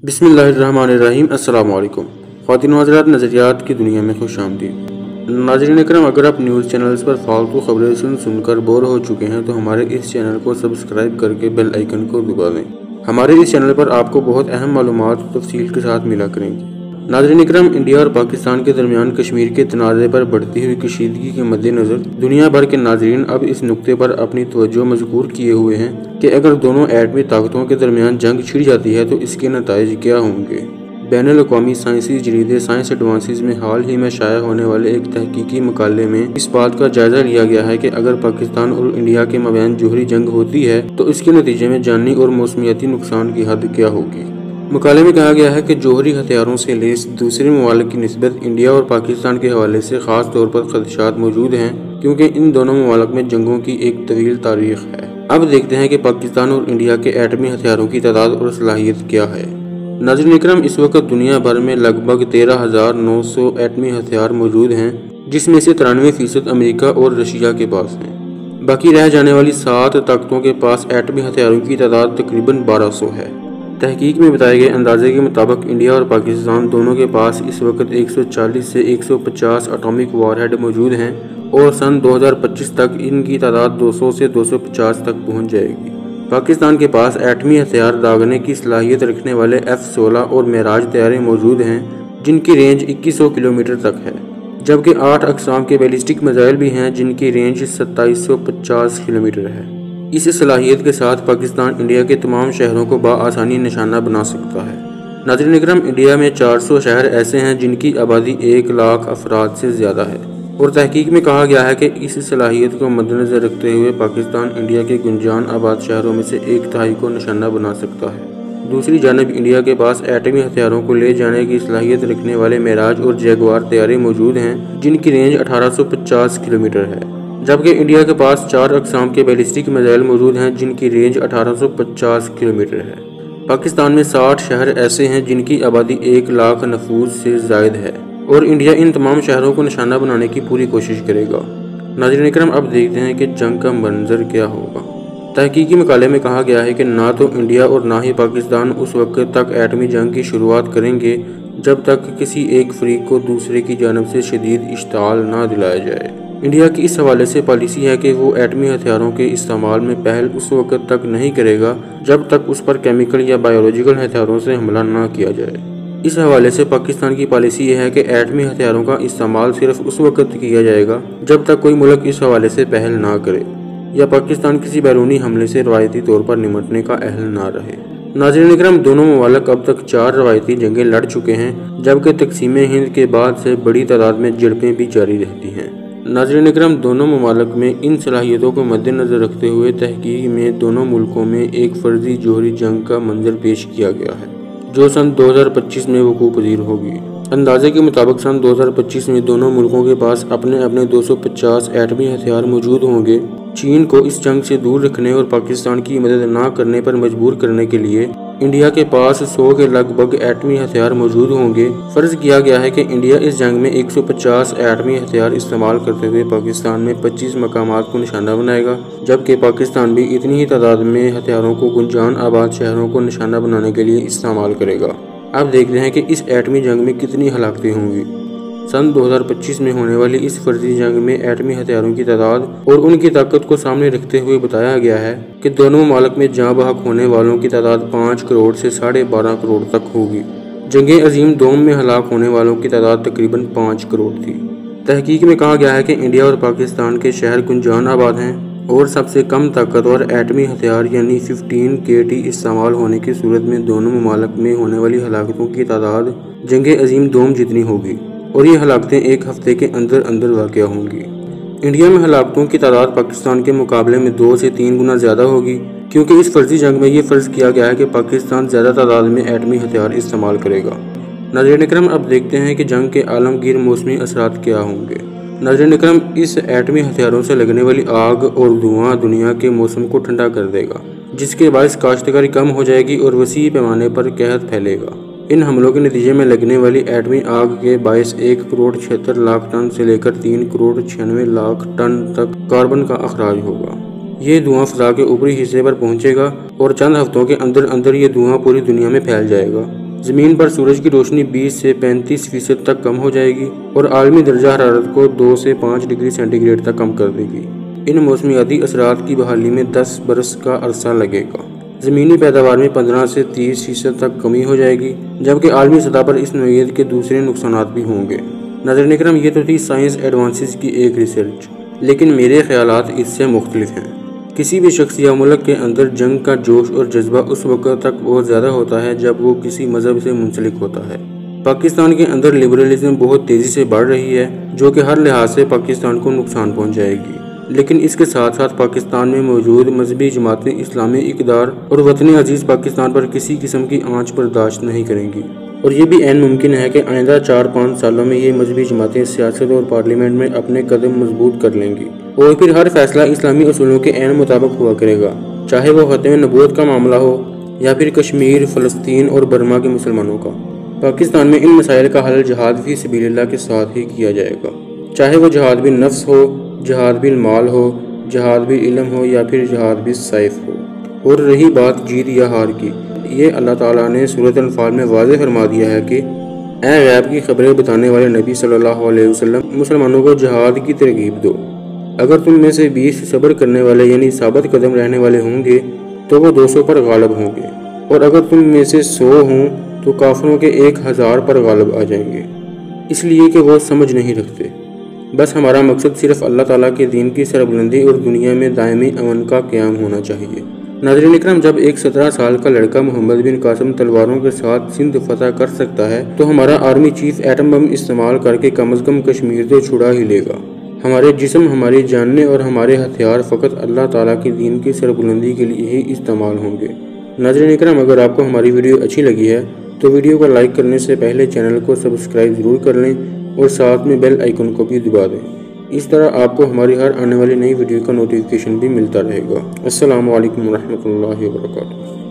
بسم اللہ الرحمن الرحیم۔ السلام علیکم خواتین و حضرات، نظریات کی دنیا میں خوش آمدید۔ ناظرین اکرام، اگر آپ نیوز چینلز پر فالتو خبریں سن کر بور ہو چکے ہیں تو ہمارے اس چینل کو سبسکرائب کر کے بیل آئیکن کو دبا دیں۔ ہمارے اس چینل پر آپ کو بہت اہم معلومات تفصیل کے ساتھ ملا کریں گی۔ ناظرین اکرام، انڈیا اور پاکستان کے درمیان کشمیر کے تنازع پر بڑھتی ہوئی کشیدگی کے مد نظر دنیا بھر کے ناظرین اب اس نقطے پر اپنی توجہ مذکور کیے ہوئے ہیں کہ اگر دونوں ایٹمی طاقتوں کے درمیان جنگ چھڑ جاتی ہے تو اس کے نتائج کیا ہوں گے۔ بین الاقوامی سائنسی جریدے سائنس ایڈوانسز میں حال ہی میں شائع ہونے والے ایک تحقیقی مقالے میں اس بات کا جائزہ لیا گیا ہے کہ اگر پاکستان اور انڈیا کے مابین جوہری جنگ ہوتی ہے تو اس کے نتیجے میں جانی اور موسمیاتی نقصان کی حد کیا ہوگی۔ مقالے میں کہا گیا ہے کہ جوہری ہتھیاروں سے لیس دوسرے ممالک کی نسبت انڈیا اور پاکستان کے حوالے سے خاص طور پر خدشات موجود ہیں، کیونکہ ان دونوں ممالک میں جنگوں کی ایک طویل تاریخ ہے۔ اب دیکھتے ہیں کہ پاکستان اور انڈیا کے ایٹمی ہتھیاروں کی تعداد اور صلاحیت کیا ہے۔ ناظرین اکرام، اس وقت دنیا بھر میں لگ بھگ 13,900 ایٹمی ہتھیار موجود ہیں، جس میں سے 93% امریکہ اور رشیا کے پاس ہیں۔ باقی رہ جانے والی 7 طاقتوں کے پاس ایٹمی ہتھیاروں کی تعداد تقریباً 1200 ہے۔ تحقیق میں بتائے گئے اندازے کے مطابق انڈیا اور پاکستان دونوں کے پاس اس وقت 140 سے 150 اٹامک وار ہیڈ موجود ہیں اور سن 2025 تک ان کی تعداد 200 سے 250 تک پہنچ جائے گی۔ پاکستان کے پاس ایٹمی ہتھیار داغنے کی صلاحیت رکھنے والے F-16 اور معراج طیارے موجود ہیں، جن کی رینج 2100 کلومیٹر تک ہے، جبکہ 8 اقسام کے بیلسٹک میزائل بھی ہیں جن کی رینج 2750 کلومیٹر ہے۔ اس صلاحیت کے ساتھ پاکستان انڈیا کے تمام شہروں کو بآسانی نشانہ بنا سکتا ہے۔ ناظرین اکرام، انڈیا میں 400 شہر ایسے ہیں جن کی آبادی 1 لاکھ افراد سے زیادہ ہے، اور تحقیق میں کہا گیا ہے کہ اس صلاحیت کو مد نظر رکھتے ہوئے پاکستان انڈیا کے گنجان آباد شہروں میں سے 1/3 کو نشانہ بنا سکتا ہے۔ دوسری جانب انڈیا کے پاس ایٹمی ہتھیاروں کو لے جانے کی صلاحیت رکھنے والے معراج اور جیگوار طیارے موجود ہیں، جن کی رینج 1850 کلومیٹر ہے، جبکہ انڈیا کے پاس 4 اقسام کے بیلسٹک میزائل موجود ہیں جن کی رینج 1850 کلومیٹر ہے۔ پاکستان میں 60 شہر ایسے ہیں جن کی آبادی 1 لاکھ نفوس سے زائد ہے، اور انڈیا ان تمام شہروں کو نشانہ بنانے کی پوری کوشش کرے گا۔ ناظرین اکرام، اب دیکھتے ہیں کہ جنگ کا منظر کیا ہوگا۔ تحقیقی مقالے میں کہا گیا ہے کہ نہ تو انڈیا اور نہ ہی پاکستان اس وقت تک ایٹمی جنگ کی شروعات کریں گے جب تک کسی ایک فریق کو دوسرے کی جانب سے شدید اشتعال نہ دلایا جائے۔ انڈیا کی اس حوالے سے پالیسی ہے کہ وہ ایٹمی ہتھیاروں کے استعمال میں پہل اس وقت تک نہیں کرے گا جب تک اس پر کیمیکل یا بایولوجیکل ہتھیاروں سے حملہ نہ کیا جائے۔ اس حوالے سے پاکستان کی پالیسی یہ ہے کہ ایٹمی ہتھیاروں کا استعمال صرف اس وقت کیا جائے گا جب تک کوئی ملک اس حوالے سے پہل نہ کرے یا پاکستان کسی بیرونی حملے سے روایتی طور پر نمٹنے کا اہل نہ رہے۔ ناظرین اکرام، دونوں ممالک اب تک 4 روایتی جنگیں لڑ چکے ہیں، جبکہ تقسیم ہند کے بعد سے بڑی تعداد میں جھڑپیں بھی جاری رہتی ہیں۔ ناظرین اکرام، دونوں ممالک میں ان صلاحیتوں کو مد نظر رکھتے ہوئے تحقیق میں دونوں ملکوں میں ایک فرضی جوہری جنگ کا منظر پیش کیا گیا ہے، جو سن 2025 میں وقوع پذیر ہوگی۔ اندازے کے مطابق سن 2025 میں دونوں ملکوں کے پاس اپنے 250 ایٹمی ہتھیار موجود ہوں گے۔ چین کو اس جنگ سے دور رکھنے اور پاکستان کی مدد نہ کرنے پر مجبور کرنے کے لیے انڈیا کے پاس 100 کے لگ بھگ ایٹمی ہتھیار موجود ہوں گے۔ فرض کیا گیا ہے کہ انڈیا اس جنگ میں 150 ایٹمی ہتھیار استعمال کرتے ہوئے پاکستان میں 25 مقامات کو نشانہ بنائے گا، جبکہ پاکستان بھی اتنی ہی تعداد میں ہتھیاروں کو گنجان آباد شہروں کو نشانہ بنانے کے لیے استعمال کرے گا۔ اب دیکھتے ہیں کہ اس ایٹمی جنگ میں کتنی ہلاکتیں ہوں گی۔ سن 2025 میں ہونے والی اس فرضی جنگ میں ایٹمی ہتھیاروں کی تعداد اور ان کی طاقت کو سامنے رکھتے ہوئے بتایا گیا ہے کہ دونوں ممالک میں جاں بحق ہونے والوں کی تعداد 5 کروڑ سے 12.5 کروڑ تک ہوگی۔ جنگ عظیم دوم میں ہلاک ہونے والوں کی تعداد تقریباً 5 کروڑ تھی۔ تحقیق میں کہا گیا ہے کہ انڈیا اور پاکستان کے شہر گنجان آباد ہیں، اور سب سے کم طاقتور ایٹمی ہتھیار یعنی 15 KT استعمال ہونے کی صورت میں دونوں ممالک میں ہونے والی ہلاکتوں کی تعداد جنگ عظیم دوم جتنی ہوگی، اور یہ ہلاکتیں 1 ہفتے کے اندر واقع ہوں گی۔ انڈیا میں ہلاکتوں کی تعداد پاکستان کے مقابلے میں 2 سے 3 گنا زیادہ ہوگی، کیونکہ اس فرضی جنگ میں یہ فرض کیا گیا ہے کہ پاکستان زیادہ تعداد میں ایٹمی ہتھیار استعمال کرے گا۔ ناظرین اکرام، اب دیکھتے ہیں کہ جنگ کے عالمگیر موسمی اثرات کیا ہوں گے۔ ناظرین اکرام، اس ایٹمی ہتھیاروں سے لگنے والی آگ اور دھواں دنیا کے موسم کو ٹھنڈا کر دے گا، جس کے باعث کاشتکاری کم ہو جائے گی اور وسیع پیمانے پر قحط پھیلے گا۔ ان حملوں کے نتیجے میں لگنے والی ایٹمی آگ کے باعث 1 کروڑ 76 لاکھ ٹن سے لے کر 3 کروڑ 96 لاکھ ٹن تک کاربن کا اخراج ہوگا۔ یہ دھواں فضا کے اوپری حصے پر پہنچے گا اور چند ہفتوں کے اندر یہ دھواں پوری دنیا میں پھیل جائے گا۔ زمین پر سورج کی روشنی 20 سے 35% تک کم ہو جائے گی اور عالمی درجہ حرارت کو 2 سے 5 ڈگری سینٹی گریڈ تک کم کر دے گی۔ ان موسمیاتی اثرات کی بحالی میں 10 برس کا عرصہ لگے گا۔ زمینی پیداوار میں 15 سے 30% تک کمی ہو جائے گی، جبکہ عالمی سطح پر اس نوعیت کے دوسرے نقصانات بھی ہوں گے۔ ناظرین اکرام، یہ تو تھی سائنس ایڈوانسز کی ایک ریسرچ، لیکن میرے خیالات اس سے مختلف ہیں۔ کسی بھی شخص یا ملک کے اندر جنگ کا جوش اور جذبہ اس وقت تک بہت زیادہ ہوتا ہے جب وہ کسی مذہب سے منسلک ہوتا ہے۔ پاکستان کے اندر لبرلزم بہت تیزی سے بڑھ رہی ہے، جو کہ ہر لحاظ سے پاکستان کو نقصان پہنچائے گی، لیکن اس کے ساتھ ساتھ پاکستان میں موجود مذہبی جماعتیں اسلامی اقدار اور وطن عزیز پاکستان پر کسی قسم کی آنچ برداشت نہیں کریں گی، اور یہ بھی عین ممکن ہے کہ آئندہ 4-5 سالوں میں یہ مذہبی جماعتیں سیاست اور پارلیمنٹ میں اپنے قدم مضبوط کر لیں گی، اور پھر ہر فیصلہ اسلامی اصولوں کے عین مطابق ہوا کرے گا، چاہے وہ ختم نبوت کا معاملہ ہو یا پھر کشمیر، فلسطین اور برما کے مسلمانوں کا۔ پاکستان میں ان مسائل کا حل جہاد فی سبیل اللہ کے ساتھ ہی کیا جائے گا، چاہے وہ جہاد بالنفس ہو، جہاد بالمال ہو، جہاد بالعلم ہو یا پھر جہاد بالسیف ہو۔ اور رہی بات جیت یا ہار کی، یہ اللہ تعالیٰ نے سورۃ انفال میں واضح فرما دیا ہے کہ اے غیب کی خبریں بتانے والے نبی صلی اللہ علیہ وسلم، مسلمانوں کو جہاد کی ترغیب دو۔ اگر تم میں سے 20 صبر کرنے والے یعنی ثابت قدم رہنے والے ہوں گے تو وہ 200 پر غالب ہوں گے، اور اگر تم میں سے 100 ہوں تو کافروں کے 1000 پر غالب آ جائیں گے، اس لیے کہ وہ سمجھ نہیں رکھتے۔ بس ہمارا مقصد صرف اللہ تعالیٰ کے دین کی سربلندی اور دنیا میں دائمی امن کا قیام ہونا چاہیے۔ ناظرین اکرام، جب ایک 17 سال کا لڑکا محمد بن قاسم تلواروں کے ساتھ سندھ فتح کر سکتا ہے تو ہمارا آرمی چیف ایٹم بم استعمال کر کے کم از کم کشمیر تو چھڑا ہی لے گا۔ ہمارے جسم، ہماری جانیں اور ہمارے ہتھیار فقط اللہ تعالیٰ کے دین کی سربلندی کے لیے ہی استعمال ہوں گے۔ ناظرین اکرام، اگر آپ کو ہماری ویڈیو اچھی لگی ہے تو ویڈیو کو لائک کرنے سے پہلے چینل کو سبسکرائب ضرور کر لیں اور ساتھ میں بیل آئیکن کو بھی دبا دیں۔ اس طرح آپ کو ہماری ہر آنے والی نئی ویڈیو کا نوٹیفیکیشن بھی ملتا رہے گا۔ السلام علیکم ورحمۃ اللہ وبرکاتہ۔